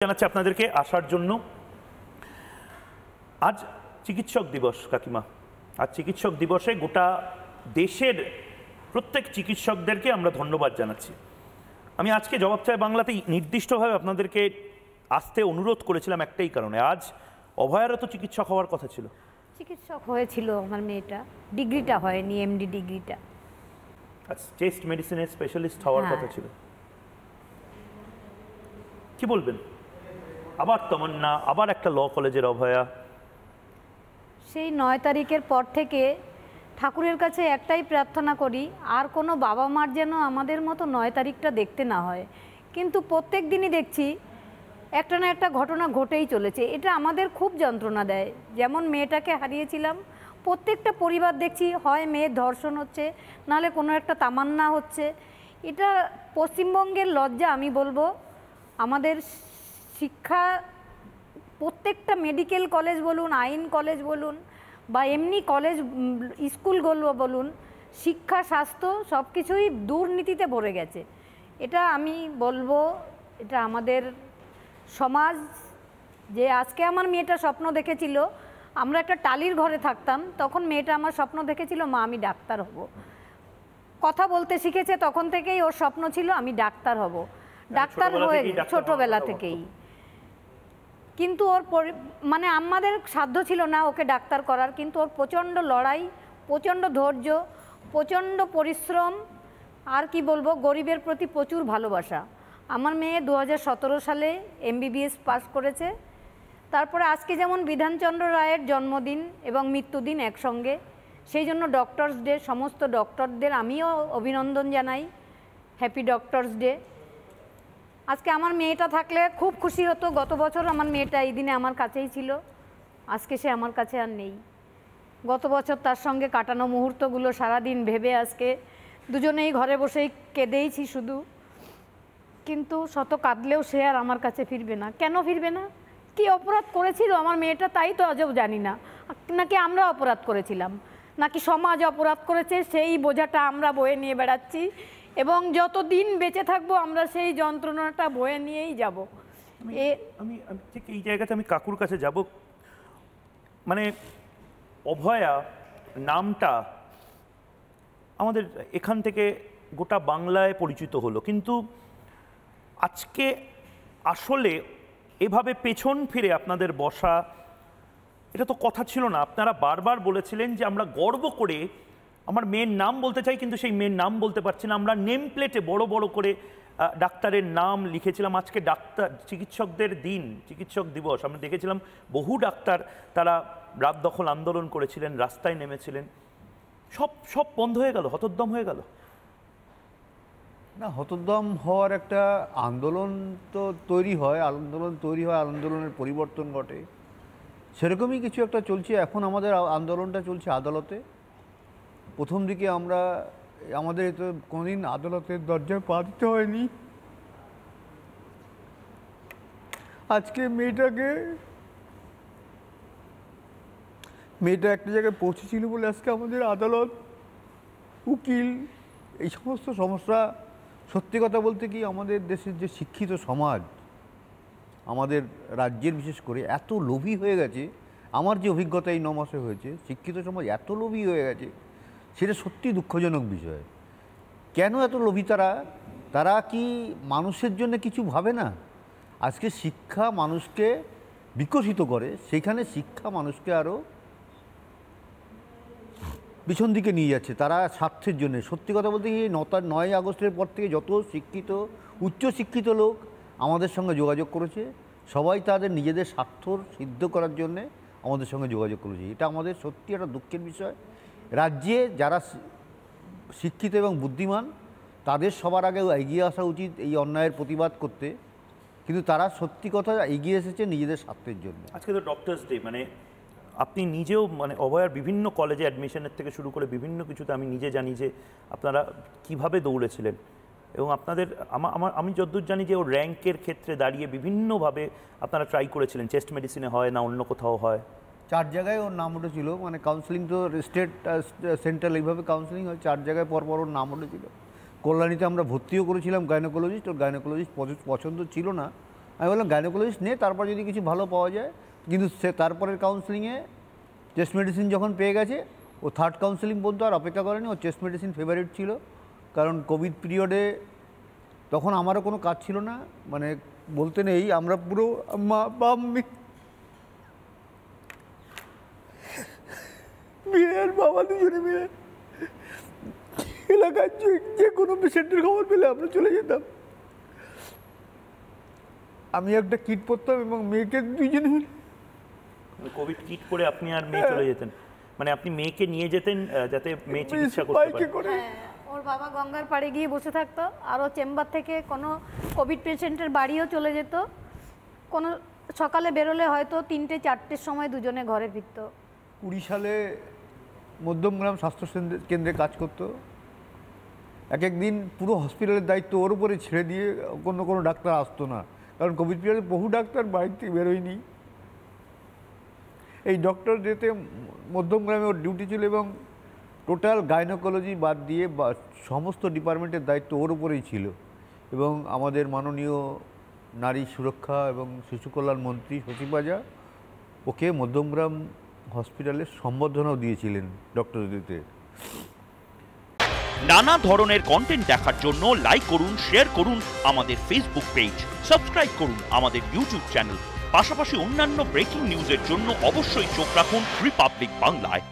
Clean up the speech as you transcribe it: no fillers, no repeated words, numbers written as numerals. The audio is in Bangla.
জানাচ্ছি আপনাদেরকে আসার জন্য। আজ চিকিৎসক দিবস কাকিমা। আজ চিকিৎসক দিবসে গোটা দেশের প্রত্যেক চিকিৎসকদেরকে আমরা ধন্যবাদ জানাচ্ছি। আমি আজকে জবাব চাই বাংলাতে নির্দিষ্টভাবে আপনাদেরকে আসতে অনুরোধ করেছিলাম একটাই কারণে, আজ অভয়ারও তো চিকিৎসক হওয়ার কথা ছিল। চিকিৎসক হয়েছিল আমার মেয়েটা, ডিগ্রিটা হয়নি, এমডি ডিগ্রিটা। আজ চেস্ট মেডিসিনের স্পেশালিস্ট হওয়ার কথা ছিল। কি বলবেন? আবার তমন্না, আবার একটা ল কলেজের অভয়া। সেই 9 তারিখের পর থেকে ঠাকুরের কাছে একটাই প্রার্থনা করি, আর কোনো বাবা মার যেন আমাদের মতো 9 তারিখটা দেখতে না হয়। কিন্তু প্রত্যেক দিনই দেখছি একটা না একটা ঘটনা ঘটেই চলেছে। এটা আমাদের খুব যন্ত্রণা দেয়। যেমন মেয়েটাকে হারিয়েছিলাম, প্রত্যেকটা পরিবার দেখছি হয় মেয়ের ধর্ষণ হচ্ছে, নাহলে কোনো একটা তামান্না হচ্ছে। এটা পশ্চিমবঙ্গের লজ্জা আমি বলবো। আমাদের শিক্ষা, প্রত্যেকটা মেডিকেল কলেজ বলুন, আইন কলেজ বলুন, বা এমনি কলেজ স্কুলগুলো বলুন, শিক্ষা স্বাস্থ্য সব কিছুই দুর্নীতিতে ভরে গেছে। এটা আমি বলবো, এটা আমাদের সমাজ। যে আজকে আমার মেয়েটা স্বপ্ন দেখেছিল, আমরা একটা টালির ঘরে থাকতাম, তখন মেয়েটা আমার স্বপ্ন দেখেছিল মা আমি ডাক্তার হব। কথা বলতে শিখেছে তখন থেকেই ওর স্বপ্ন ছিল আমি ডাক্তার হব। ডাক্তার হয়ে ছোটবেলা থেকেই। কিন্তু ওর মানে আমাদের সাধ্য ছিল না ওকে ডাক্তার করার, কিন্তু ওর প্রচণ্ড লড়াই, প্রচণ্ড ধৈর্য, প্রচণ্ড পরিশ্রম, আর কি বলবো, গরিবের প্রতি প্রচুর ভালোবাসা। আমার মেয়ে 2017 সালে এমবিবিএস পাস করেছে। তারপরে আজকে যেমন বিধানচন্দ্র রায়ের জন্মদিন এবং মৃত্যুদিন একসঙ্গে, সেই জন্য ডক্টরস ডে, সমস্ত ডক্টরদের আমিও অভিনন্দন জানাই, হ্যাপি ডক্টরস ডে। আজকে আমার মেয়েটা থাকলে খুব খুশি হতো। গত বছর আমার মেয়েটা এই দিনে আমার কাছেই ছিল, আজকে সে আমার কাছে আর নেই। গত বছর তার সঙ্গে কাটানো মুহূর্তগুলো সারাদিন ভেবে আজকে দুজনেই ঘরে বসেই কেঁদেইছি শুধু। কিন্তু শত কাঁদলেও সে আর আমার কাছে ফিরবে না। কেন ফিরবে না? কি অপরাধ করেছিল আমার মেয়েটা তাই তো আজও জানি না। নাকি আমরা অপরাধ করেছিলাম, নাকি সমাজ অপরাধ করেছে, সেই বোঝাটা আমরা বয়ে নিয়ে বেড়াচ্ছি, এবং যতদিন বেঁচে থাকবো আমরা সেই যন্ত্রণাটা বয়ে নিয়েই যাব। আমি ঠিক এই জায়গাতে আমি কাকুর কাছে যাব। মানে অভয়া নামটা আমাদের এখান থেকে গোটা বাংলায় পরিচিত হলো, কিন্তু আজকে আসলে এভাবে পেছন ফিরে আপনাদের বসা, এটা তো কথা ছিল না। আপনারা বারবার বলেছিলেন যে আমরা গর্ব করে আমার মেয়ের নাম বলতে চাই, কিন্তু সেই মেয়ের নাম বলতে পারছি না। আমরা নেম প্লেটে বড় বড় করে ডাক্তারের নাম লিখেছিলাম। আজকে ডাক্তার চিকিৎসকদের দিন, চিকিৎসক দিবস, আমরা দেখেছিলাম বহু ডাক্তার তারা রাত দখল আন্দোলন করেছিলেন, রাস্তায় নেমেছিলেন। সব সব বন্ধ হয়ে গেল, হতোদ্যম হয়ে গেল। না, হতোদ্যম হওয়ার একটা আন্দোলন তো তৈরি হয়, আন্দোলনের পরিবর্তন ঘটে, সেরকমই কিছু একটা চলছে। এখন আমাদের আন্দোলনটা চলছে আদালতে। প্রথম দিকে আমাদের তো কোনোদিন আদালতের দরজায় পা দিতে হয়নি। আজকে মেয়েটা একটা জায়গায় পৌঁছেছিল বলে আজকে আমাদের আদালত, উকিল, এই সমস্ত সমস্যা। সত্যি কথা বলতে কি, আমাদের দেশের যে শিক্ষিত সমাজ, আমাদের রাজ্যের বিশেষ করে এত লোভী হয়ে গেছে। আমার যে অভিজ্ঞতা এই 9 মাসে হয়েছে, শিক্ষিত সমাজ এত লোভী হয়ে গেছে, সেটা সত্যি দুঃখজনক বিষয়। কেন এত লোভী তারা কি মানুষের জন্য কিছু ভাবে না? আজকে শিক্ষা মানুষকে বিকশিত করে, সেখানে শিক্ষা মানুষকে আরও পিছন দিকে নিয়ে যাচ্ছে তারা স্বার্থের জন্য। সত্যি কথা বলতে কি, 9ই আগস্টের পর থেকে যত শিক্ষিত, উচ্চশিক্ষিত লোক আমাদের সঙ্গে যোগাযোগ করেছে, সবাই তাদের নিজেদের স্বার্থ সিদ্ধ করার জন্যে আমাদের সঙ্গে যোগাযোগ করেছে। এটা আমাদের সত্যি একটা দুঃখের বিষয়। রাজ্যে যারা শিক্ষিত এবং বুদ্ধিমান, তাদের সবার আগে এগিয়ে আসা উচিত এই অন্যায়ের প্রতিবাদ করতে, কিন্তু তারা সত্যি কথা এগিয়ে এসেছে নিজেদের স্বার্থের জন্য। আজকে তো ডক্টরস ডে, মানে আপনি নিজেও মানে অভয়ার বিভিন্ন কলেজে অ্যাডমিশনের থেকে শুরু করে বিভিন্ন কিছুতে আমি নিজে জানি যে আপনারা কিভাবে দৌড়েছিলেন, এবং আপনাদের আমি যতদূর জানি যে ওর র্যাঙ্কের ক্ষেত্রে দাঁড়িয়ে বিভিন্নভাবে আপনারা ট্রাই করেছিলেন। চেস্ট মেডিসিনে হয় না অন্য কোথাও হয়, 4 জায়গায় ওর নাম উঠেছিল। মানে কাউন্সিলিং তো স্টেট সেন্ট্রাল এইভাবে কাউন্সিলিং হয়, 4 জায়গায় পরপর ওর নাম উঠেছিল। কল্যাণীতে আমরা ভর্তিও করেছিলাম গাইনোকোলজিস্ট, ওর গাইনোকোলজিস্ট পছন্দ ছিল না, আমি বললাম গাইনোকোলজিস্ট নে, তারপর যদি কিছু ভালো পাওয়া যায়। কিন্তু সে তারপরের কাউন্সেলিংয়ে চেস্ট মেডিসিন যখন পেয়ে গেছে, ও থার্ড কাউন্সেলিং পর্যন্ত আর অপেক্ষা করেনি, ও চেস্ট মেডিসিন ফেভারিট ছিল। কারণ কোভিড পিরিয়ডে তখন আমারও কোনো কাজ ছিল না, মানে বলতে নেই, আমরা পুরো মা বা মেয়ের বাবা দুজনে মিলে এলাকার যে কোনো পেশেন্টের খবর পেলে আমরা চলে যেতাম। আমি একটা কিট পরতাম এবং মেয়েকে দুজনে মিলে কোভিড কিট করে আপনি আর মেয়ে চলে যেতেন, মানে আপনি মেয়েকে নিয়ে যেতেন যাতে মেয়ে চিকিৎসা করতে বাইকে পারে। করে। ওর বাবা গঙ্গার পাড়ে গিয়ে বসে থাকতো, আর ও চেম্বার থেকে কোনো কোভিড পেশেন্টের বাড়িও চলে যেত। কোনো সকালে বেরোলে হয়তো 3টে-4টের সময় দুজনে ঘরে ফিরতো। 20 সালে মধ্যমগ্রাম স্বাস্থ্য কেন্দ্রে কাজ করতো। এক একদিন পুরো হসপিটালের দায়িত্ব ওর উপরে ছেড়ে দিয়ে কোনো ডাক্তার আসতো না, কারণ কোভিড পিরিয়ডে বহু ডাক্তার বাড়ি থেকে বেরোয়নি। এই ডক্টর যেতে মধ্যমগ্রামে ওর ডিউটি ছিল, এবং টোটাল গাইনোকোলজি বাদ দিয়ে সমস্ত ডিপার্টমেন্টের দায়িত্ব ওর উপরেই ছিল। এবং আমাদের মাননীয় নারী সুরক্ষা এবং শিশু কল্যাণ মন্ত্রী সচিবাজা ওকে মধ্যমগ্রাম হসপিটালে সম্বর্ধনাও দিয়েছিলেন ডক্টরেতে। নানা ধরনের কন্টেন্ট দেখার জন্য লাইক করুন, শেয়ার করুন আমাদের ফেসবুক পেজ, সাবস্ক্রাইব করুন আমাদের ইউটিউব চ্যানেল। পাশাপাশি অন্যান্য ব্রেকিং নিউজের জন্য অবশ্যই চোখ রাখুন রিপাবলিক বাংলায়।